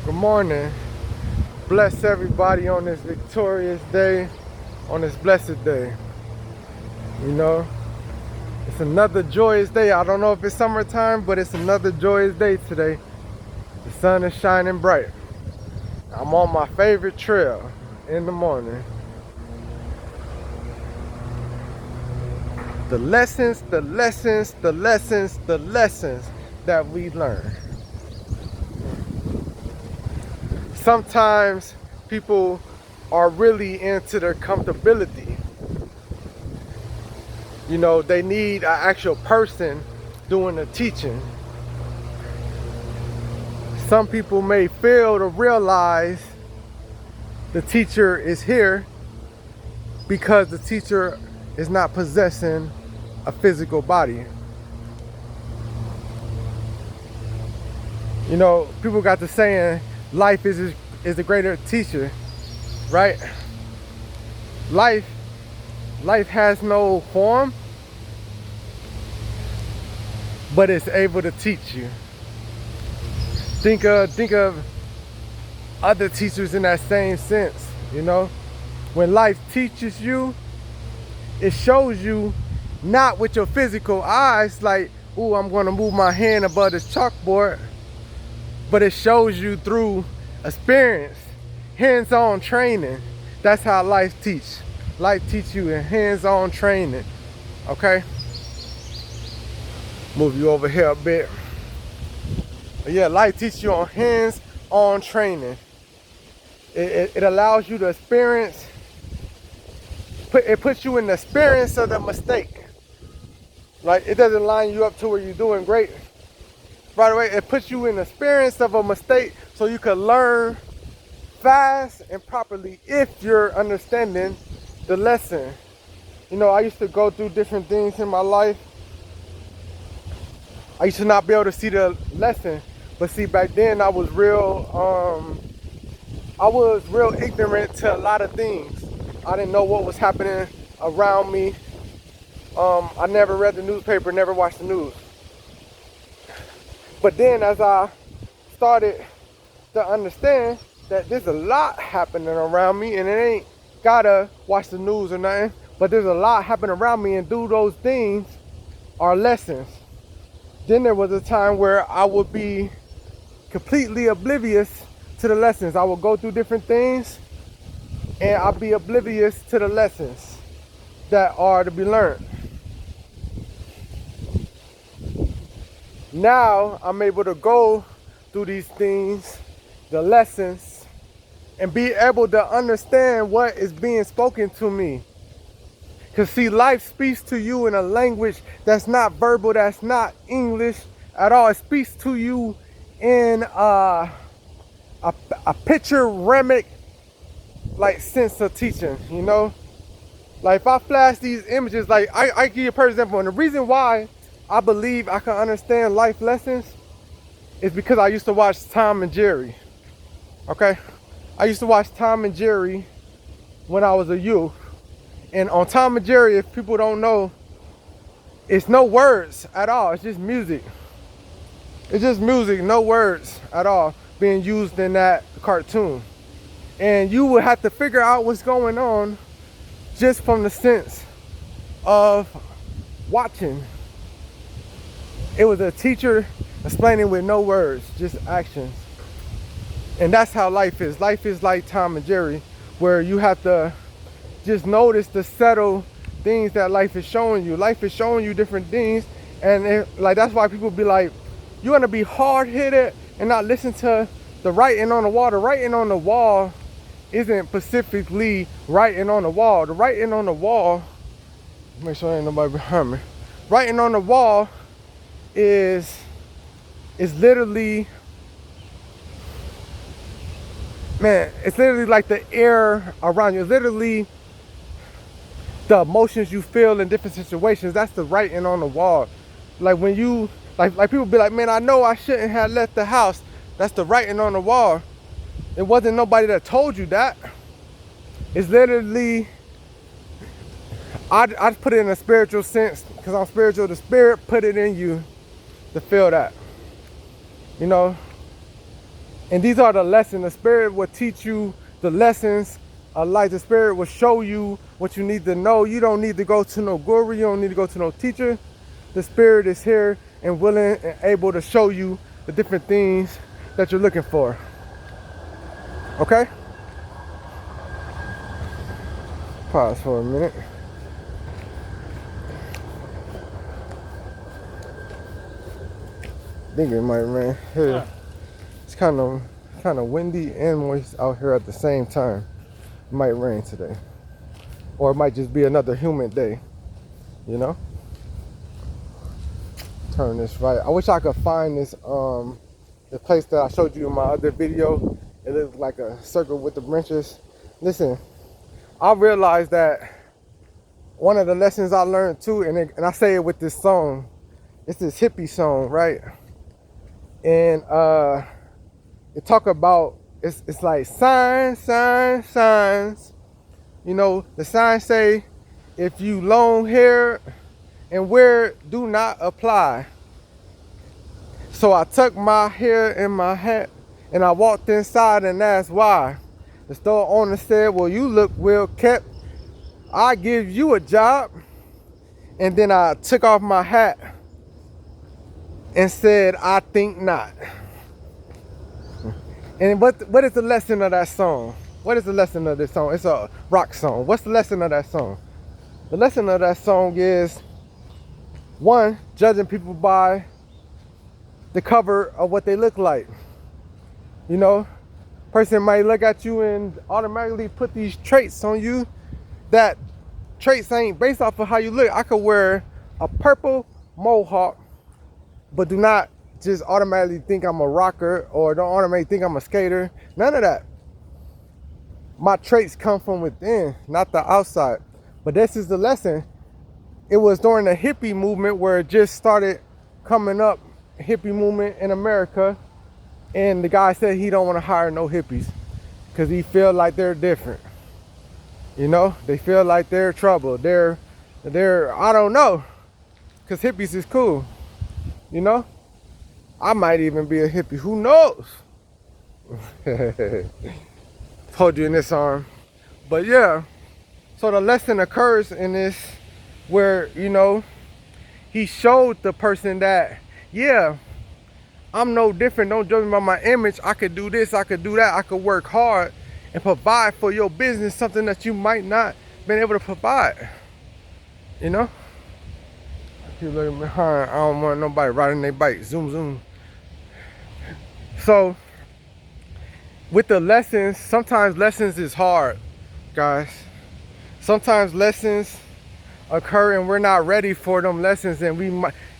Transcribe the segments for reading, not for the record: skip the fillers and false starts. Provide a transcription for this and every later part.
Good morning. Bless everybody on this victorious day, on this blessed day. You know, it's another joyous day. I don't know if it's summertime, but it's another joyous day today. The sun is shining bright. I'm on my favorite trail in the morning. The lessons that we learn. Sometimes people are really into their comfortability. You know, they need an actual person doing the teaching. Some people may fail to realize the teacher is here because the teacher is not possessing a physical body. You know, people got to saying life is the greater teacher, right? Life has no form, but it's able to teach you. Think of other teachers in that same sense, you know? When life teaches you, it shows you not with your physical eyes, like, ooh, I'm gonna move my hand above this chalkboard, but it shows you through experience, hands-on training. That's how life teach. Life teach you in hands-on training, okay? Move you over here a bit. But yeah, life teach you on hands-on training. It allows you to experience, it puts you in the experience of the mistake. Like, it doesn't line you up to where you're doing great right away. It puts you in the experience of a mistake so you can learn fast and properly if you're understanding the lesson. You know, I used to go through different things in my life. I used to not be able to see the lesson, but see, back then I was real ignorant to a lot of things. I didn't know what was happening around me. I never read the newspaper, never watched the news. But then as I started to understand that there's a lot happening around me, and it ain't gotta watch the news or nothing, but there's a lot happening around me, and do those things are lessons. Then there was a time where I would be completely oblivious to the lessons. I would go through different things and I'd be oblivious to the lessons that are to be learned. Now I'm able to go through these things, the lessons, and be able to understand what is being spoken to me. Because see, life speaks to you in a language that's not verbal, that's not English at all. It speaks to you in a picturamic like sense of teaching, you know? Like, if I flash these images, like I give you a perfect example, and the reason why I believe I can understand life lessons is because I used to watch Tom and Jerry, okay? I used to watch Tom and Jerry when I was a youth. And on Tom and Jerry, if people don't know, it's no words at all. It's just music. It's just music, no words at all being used in that cartoon. And you would have to figure out what's going on just from the sense of watching. It was a teacher explaining with no words, just actions. And that's how life is. Life is like Tom and Jerry, where you have to just notice the subtle things that life is showing you. Life is showing you different things, and like, that's why people be like, you want to be hard-headed and not listen to the writing on the wall. The writing on the wall isn't specifically writing on the wall. The writing on the wall, make sure ain't nobody behind me. Writing on the wall is literally, man, it's literally like the air around you. It's literally the emotions you feel in different situations. That's the writing on the wall. Like, when you, like people be like, man, I know I shouldn't have left the house. That's the writing on the wall. It wasn't nobody that told you that. It's literally, I put it in a spiritual sense, because I'm spiritual. The Spirit put it in you to feel that. You know, And these are the lessons. The Spirit will teach you the lessons of life. The Spirit will show you what you need to know. You don't need to go to no guru. You don't need to go to no teacher. The Spirit is here and willing and able to show you the different things that you're looking for. Okay? Pause for a minute. I think it might rain here. It's kind of windy and moist out here at the same time. It might rain today, or it might just be another humid day. You know. Turn this right. I wish I could find this the place that I showed you in my other video. It looks like a circle with the branches. Listen, I realized that one of the lessons I learned too, and I say it with this song. It's this hippie song, right? And it talk about it's like signs. You know, the signs say if you long hair and wear do not apply. So I tucked my hair in my hat and I walked inside and asked why. The store owner said, well, you look well kept. I give you a job. And then I took off my hat and said, I think not. And what is the lesson of that song? What is the lesson of this song? It's a rock song. What's the lesson of that song? The lesson of that song is, one, judging people by the cover of what they look like. You know, person might look at you and automatically put these traits on you that traits ain't based off of how you look. I could wear a purple mohawk, but do not just automatically think I'm a rocker, or don't automatically think I'm a skater. None of that. My traits come from within, not the outside. But this is the lesson. It was during the hippie movement where it just started coming up, hippie movement in America. And the guy said he don't want to hire no hippies because he feel like they're different. You know, they feel like they're trouble. They're I don't know, because hippies is cool. You know, I might even be a hippie. Who knows? Hold you in this arm. But yeah, so the lesson occurs in this where, you know, he showed the person that, yeah, I'm no different. Don't judge me by my image. I could do this, I could do that. I could work hard and provide for your business something that you might not been able to provide. You know? I keep looking behind. I don't want nobody riding their bike. Zoom, zoom. So, with the lessons, sometimes lessons is hard, guys. Sometimes lessons occur and we're not ready for them lessons, and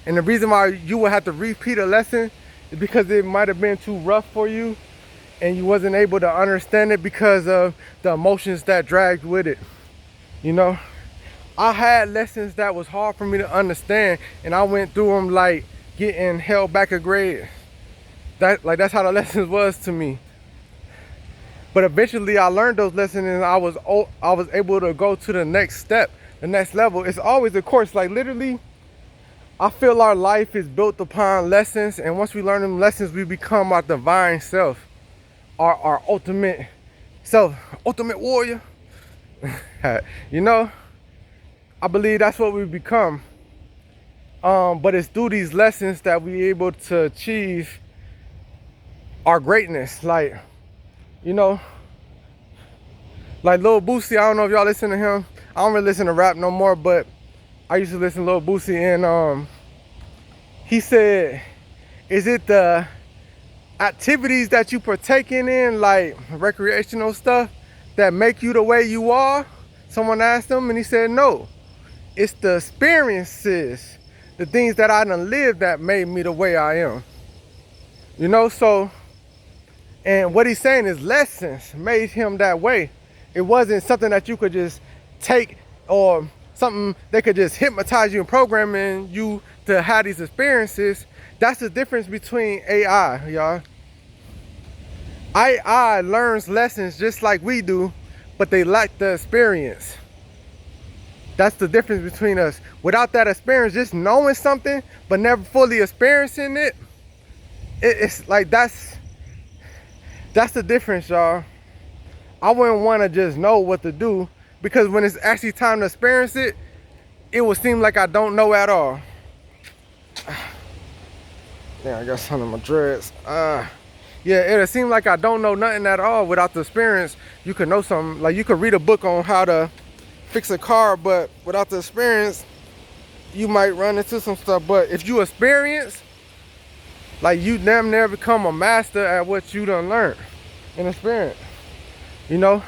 the reason why you will have to repeat a lesson is because it might have been too rough for you and you wasn't able to understand it because of the emotions that dragged with it. You know, I had lessons that was hard for me to understand, and I went through them like getting held back a grade. That's how the lessons was to me. But eventually I learned those lessons and I was able to go to the next step, the next level. It's always a course. Like literally, I feel our life is built upon lessons, and once we learn them lessons, we become our divine self, our ultimate self, ultimate warrior. You know, I believe that's what we become. But it's through these lessons that we're able to achieve our greatness. Like, you know, like Lil Boosie. I don't know if y'all listen to him. I don't really listen to rap no more, but I used to listen to Lil Boosie, and he said, is it the activities that you partaking in, like recreational stuff, that make you the way you are? Someone asked him, and he said, no, it's the experiences, the things that I done lived that made me the way I am. You know, so, and what he's saying is lessons made him that way. It wasn't something that you could just take, or something they could just hypnotize you and programming you to have these experiences. That's the difference between AI, y'all. AI learns lessons just like we do, but they lack the experience. That's the difference between us. Without that experience, just knowing something but never fully experiencing it, it's like that's That's the difference, y'all. I wouldn't want to just know what to do, because when it's actually time to experience it, it will seem like I don't know at all. Yeah, I got some of my dreads. Yeah, it'll seem like I don't know nothing at all. Without the experience, you could know something. Like, you could read a book on how to fix a car, but without the experience, you might run into some stuff. But if you experience, like, you damn near become a master at what you done learned in experience. You know?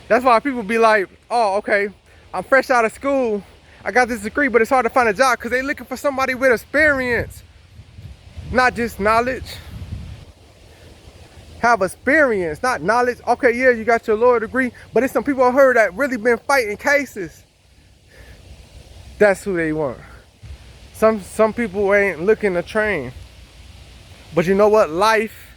That's why people be like, oh, okay, I'm fresh out of school, I got this degree, but it's hard to find a job, because they looking for somebody with experience, not just knowledge. Have experience, not knowledge. Okay, yeah, you got your lawyer degree, but it's some people I heard that really been fighting cases. That's who they want. Some people ain't looking to train. But you know what? Life,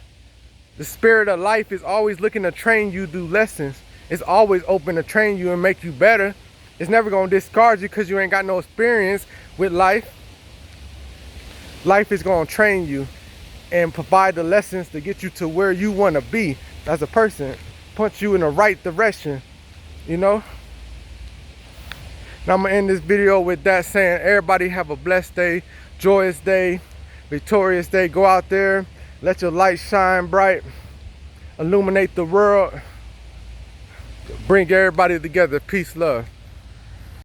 the spirit of life is always looking to train you through lessons. It's always open to train you and make you better. It's never gonna discard you because you ain't got no experience with life. Life is gonna train you and provide the lessons to get you to where you want to be as a person, point you in the right direction, you know. Now I'm gonna end this video with that, saying everybody have a blessed day, joyous day, victorious day. Go out there, let your light shine bright, illuminate the world, bring everybody together. Peace, love.